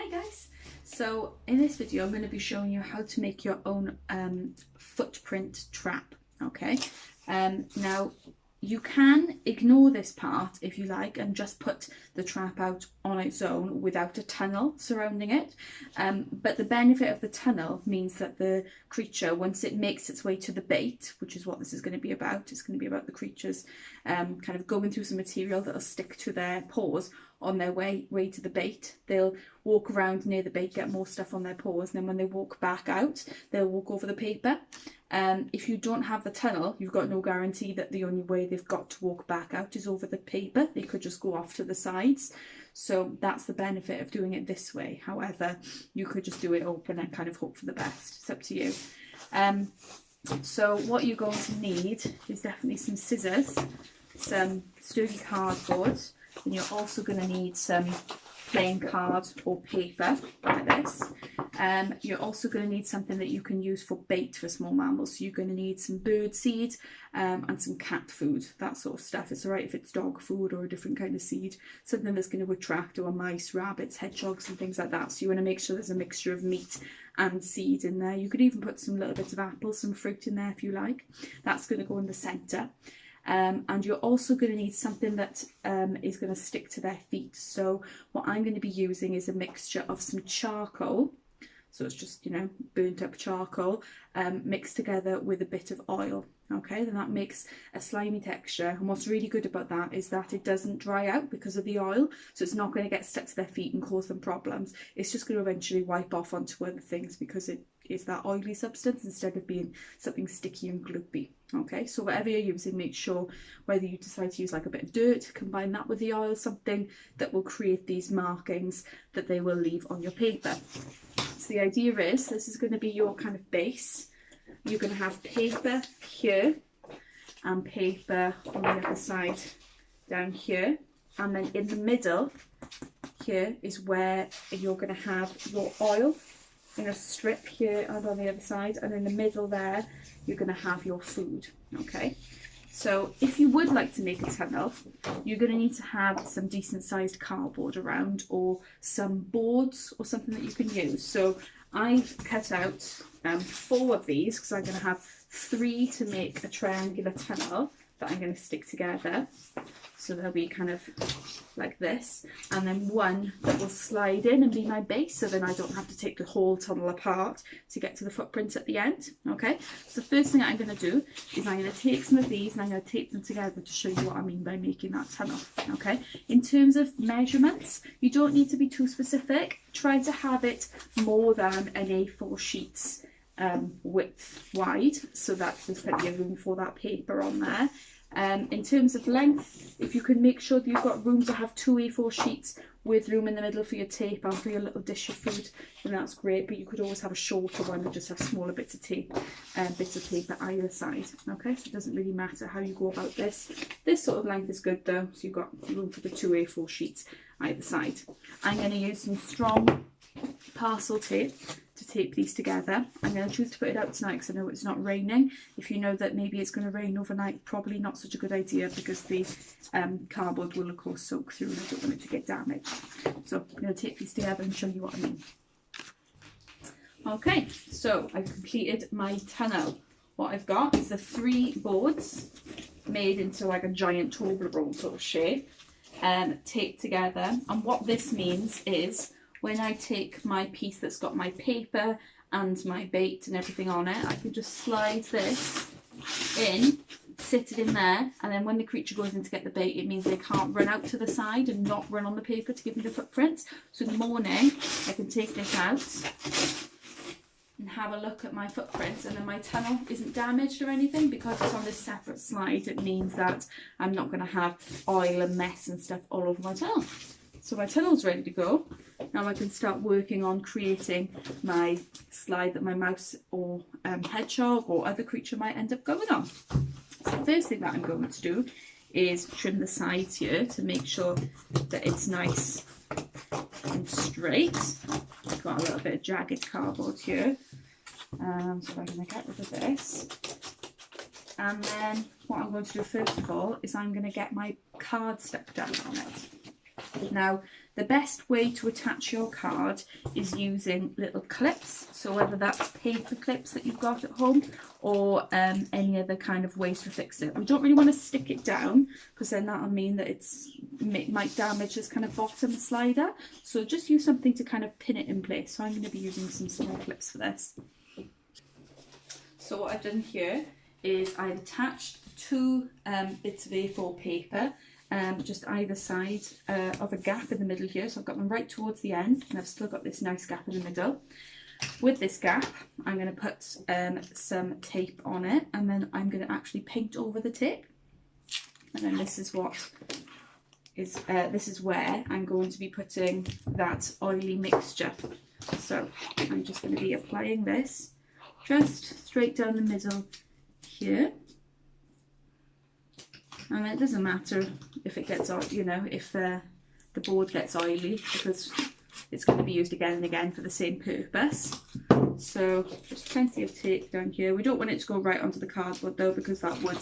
Hi guys! So in this video I'm going to be showing you how to make your own footprint trap. Okay, now you can ignore this part if you like and just put the trap out on its own without a tunnel surrounding it, but the benefit of the tunnel means that the creature, once it makes its way to the bait, which is what this is going to be about, it's going to be about the creatures kind of going through some material that'll stick to their paws on their way to the bait. They'll walk around near the bait, get more stuff on their paws, and then when they walk back out, they'll walk over the paper. If you don't have the tunnel, you've got no guarantee that the only way they've got to walk back out is over the paper. They could just go off to the sides. So that's the benefit of doing it this way. However, you could just do it open and kind of hope for the best. It's up to you. So what you're going to need is definitely some scissors, some sturdy cardboard, and you're also going to need some plain card or paper like this. You're also going to need something that you can use for bait for small mammals. So you're going to need some bird seed and some cat food, that sort of stuff. It's alright if it's dog food or a different kind of seed, something that's going to attract or mice, rabbits, hedgehogs and things like that. So you want to make sure there's a mixture of meat and seed in there. You could even put some little bits of apples, some fruit in there if you like. That's going to go in the centre. And you're also going to need something that is going to stick to their feet. So what I'm going to be using is a mixture of some charcoal. So it's just, you know, burnt up charcoal mixed together with a bit of oil. Okay, then that makes a slimy texture. And what's really good about that is that it doesn't dry out because of the oil. So it's not going to get stuck to their feet and cause them problems. It's just going to eventually wipe off onto other things because it is that oily substance instead of being something sticky and gloopy. Okay, so whatever you're using, make sure whether you decide to use like a bit of dirt, combine that with the oil, something that will create these markings that they will leave on your paper. So the idea is this is going to be your kind of base. You're going to have paper here and paper on the other side down here, and then in the middle here is where you're going to have your oil in a strip here and on the other side, and in the middle there you're going to have your food. Okay, so if you would like to make a tunnel, you're going to need to have some decent sized cardboard around or some boards or something that you can use. So I've cut out 4 of these because I'm going to have 3 to make a triangular tunnel that I'm going to stick together. So they'll be kind of like this, and then 1 that will slide in and be my base, so then I don't have to take the whole tunnel apart to get to the footprints at the end. Okay, so the first thing I'm going to do is I'm going to take some of these and I'm going to tape them together to show you what I mean by making that tunnel. Okay, in terms of measurements, you don't need to be too specific. Try to have it more than an A4 sheet's width wide, so that there's plenty of room for that paper on there. In terms of length, if you can make sure that you've got room to have 2 A4 sheets with room in the middle for your tape and for your little dish of food, then that's great. But you could always have a shorter one and just have smaller bits of tape, bits of paper either side. Okay, so it doesn't really matter how you go about this. This sort of length is good though, so you've got room for the 2 A4 sheets either side. I'm going to use some strong parcel tape to tape these together. I'm going to choose to put it out tonight because I know it's not raining. If you know that maybe it's going to rain overnight, probably not such a good idea because the cardboard will of course soak through and I don't want it to get damaged. So I'm going to tape these together and show you what I mean. Okay, so I've completed my tunnel. What I've got is the 3 boards made into like a giant Toblerone sort of shape, taped together. And what this means is when I take my piece that's got my paper and my bait and everything on it, I can just slide this in, sit it in there, and then when the creature goes in to get the bait, it means they can't run out to the side and not run on the paper to give me the footprints. So in the morning, I can take this out and have a look at my footprints, and then my tunnel isn't damaged or anything because it's on this separate slide. It means that I'm not going to have oil and mess and stuff all over my tunnel. So my tunnel's ready to go. Now I can start working on creating my slide that my mouse or hedgehog or other creature might end up going on. So the first thing that I'm going to do is trim the sides here to make sure that it's nice and straight. I've got a little bit of jagged cardboard here. So I'm going to get rid of this. And then what I'm going to do first of all is I'm going to get my card stuck down on it. Now The best way to attach your card is using little clips, so whether that's paper clips that you've got at home or any other kind of ways to fix it. We don't really want to stick it down because then that'll mean that it might damage this kind of bottom slider, so just use something to kind of pin it in place. So I'm going to be using some small clips for this. So what I've done here is I've attached two bits of A4 paper, just either side of a gap in the middle here. So I've got them right towards the end and I've still got this nice gap in the middle. With this gap, I'm going to put some tape on it, and then I'm going to actually paint over the tape. And then this is what is, this is where I'm going to be putting that oily mixture. So I'm just going to be applying this just straight down the middle here. And it doesn't matter if it gets, you know, if the board gets oily, because it's going to be used again and again for the same purpose. So just plenty of tape down here. We don't want it to go right onto the cardboard though, because that would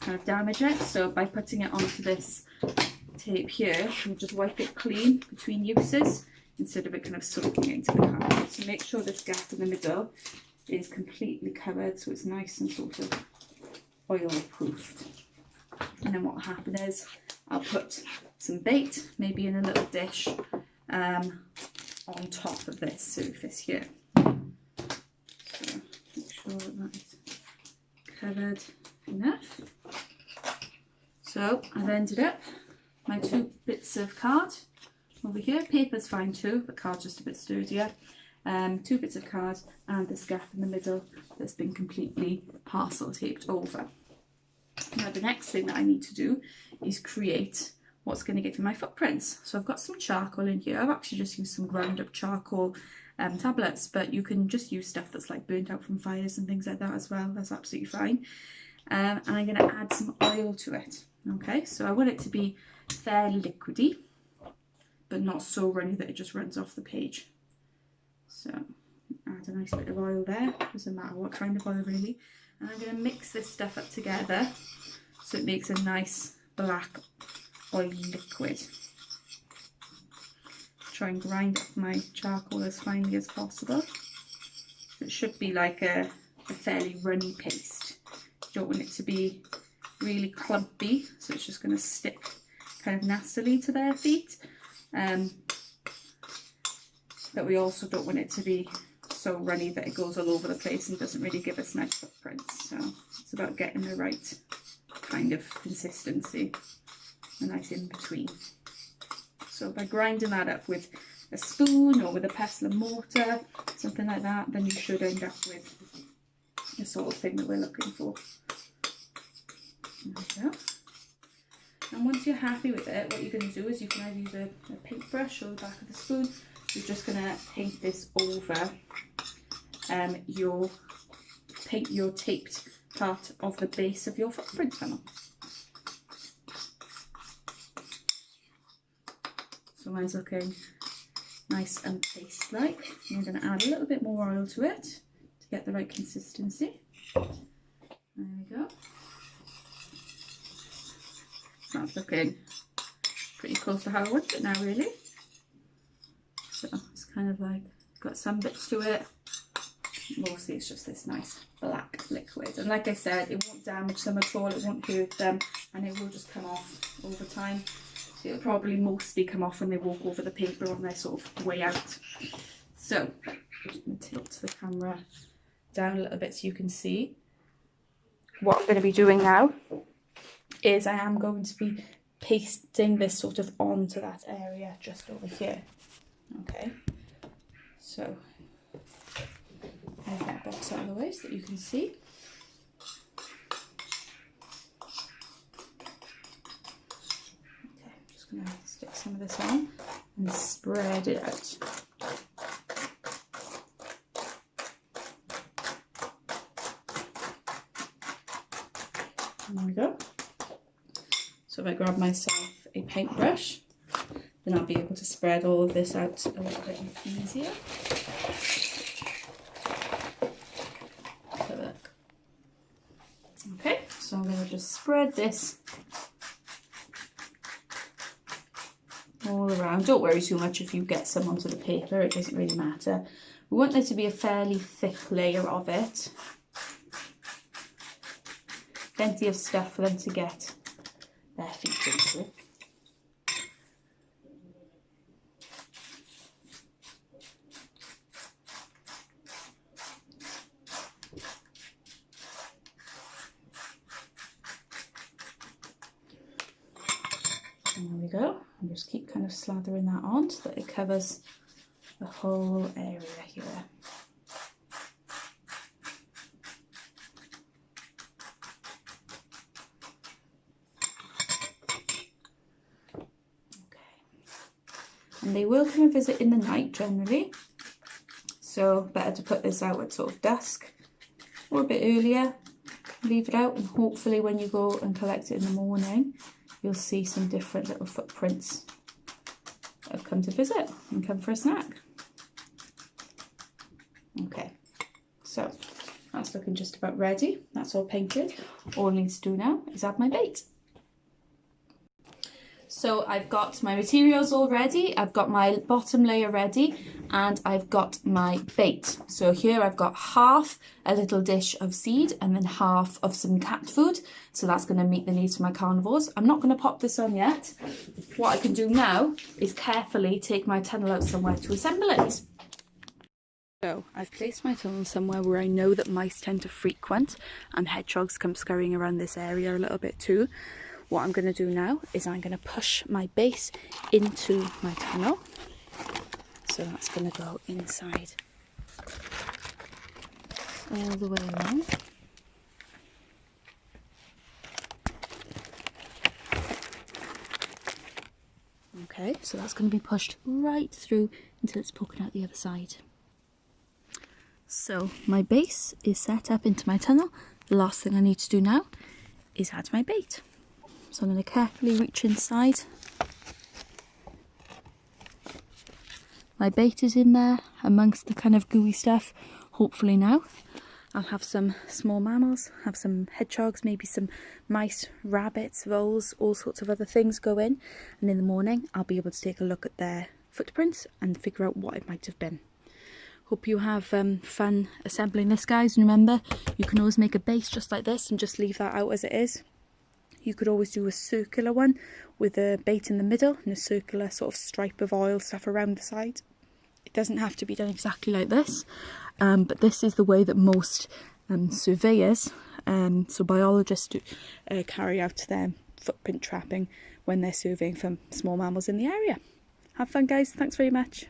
kind of damage it. So by putting it onto this tape here, we'll just wipe it clean between uses instead of it kind of soaking into the cardboard. So make sure this gap in the middle is completely covered so it's nice and sort of oil proofed. And then what will happen is I'll put some bait, maybe in a little dish, on top of this surface here. So make sure that is covered enough. So I've ended up my two bits of card over here. Paper's fine too, but card's just a bit sturdier. Two bits of card and this gap in the middle that's been completely parcel taped over. Now the next thing that I need to do is create what's going to give me my footprints. So I've got some charcoal in here. I've actually just used some ground up charcoal tablets, but you can just use stuff that's like burnt out from fires and things like that as well. That's absolutely fine. And I'm going to add some oil to it. Okay, so I want it to be fairly liquidy, but not so runny that it just runs off the page. So add a nice bit of oil there. Doesn't matter what kind of oil really. And I'm going to mix this stuff up together so it makes a nice black oily liquid. Try and grind up my charcoal as finely as possible. It should be like a fairly runny paste. You don't want it to be really clumpy, so it's just going to stick kind of nastily to their feet. But we also don't want it to be so runny that it goes all over the place and doesn't really give us nice footprints. So it's about getting the right kind of consistency, a nice in between. So by grinding that up with a spoon or with a pestle and mortar, something like that, then you should end up with the sort of thing that we're looking for. There we go. And once you're happy with it, what you're going to do is you can either use a paintbrush or the back of the spoon. You're just going to paint this over your taped part of the base of your footprint tunnel. So mine's looking nice and paste-like. I'm going to add a little bit more oil to it to get the right consistency. There we go. That's looking pretty close to how I want it now, really. So it's kind of like got some bits to it. Mostly it's just this nice black liquid. And like I said, it won't damage them at all, it won't hurt them, and it will just come off over time. So it'll probably mostly come off when they walk over the paper on their sort of way out. So I'm just going to tilt the camera down a little bit so you can see. What I'm going to be doing now is I am going to be pasting this sort of onto that area just over here. Okay, so move that box out of the way so that you can see. Okay, I'm just going to stick some of this on and spread it out. There we go. So if I grab myself a paintbrush, then I'll be able to spread all of this out a little bit easier. Have a look. Okay, so I'm going to just spread this all around. Don't worry too much if you get some onto the paper, it doesn't really matter. We want there to be a fairly thick layer of it. Plenty of stuff for them to get their feet into. And there we go. And just keep kind of slathering that on so that it covers the whole area here. And they will come and visit in the night generally, so better to put this out at sort of dusk or a bit earlier. Leave it out, and hopefully when you go and collect it in the morning, you'll see some different little footprints that have come to visit and come for a snack. Okay, so that's looking just about ready. That's all painted. All I need to do now is add my bait. So I've got my materials all ready, I've got my bottom layer ready, and I've got my bait. So here I've got half a little dish of seed and then half of some cat food. So that's going to meet the needs of my carnivores. I'm not going to pop this on yet. What I can do now is carefully take my tunnel out somewhere to assemble it. So I've placed my tunnel somewhere where I know that mice tend to frequent, and hedgehogs come scurrying around this area a little bit too. What I'm going to do now is I'm going to push my base into my tunnel. So that's going to go inside all the way along. Okay, so that's going to be pushed right through until it's poking out the other side. So my base is set up into my tunnel. The last thing I need to do now is add my bait. So I'm going to carefully reach inside. My bait is in there amongst the kind of gooey stuff. Hopefully now I'll have some small mammals, have some hedgehogs, maybe some mice, rabbits, voles, all sorts of other things go in. And in the morning I'll be able to take a look at their footprints and figure out what it might have been. Hope you have fun assembling this, guys. And remember, you can always make a base just like this and just leave that out as it is. You could always do a circular one with a bait in the middle and a circular sort of stripe of oil stuff around the side. It doesn't have to be done exactly like this, but this is the way that most surveyors, so biologists, carry out their footprint trapping when they're surveying for small mammals in the area. Have fun, guys. Thanks very much.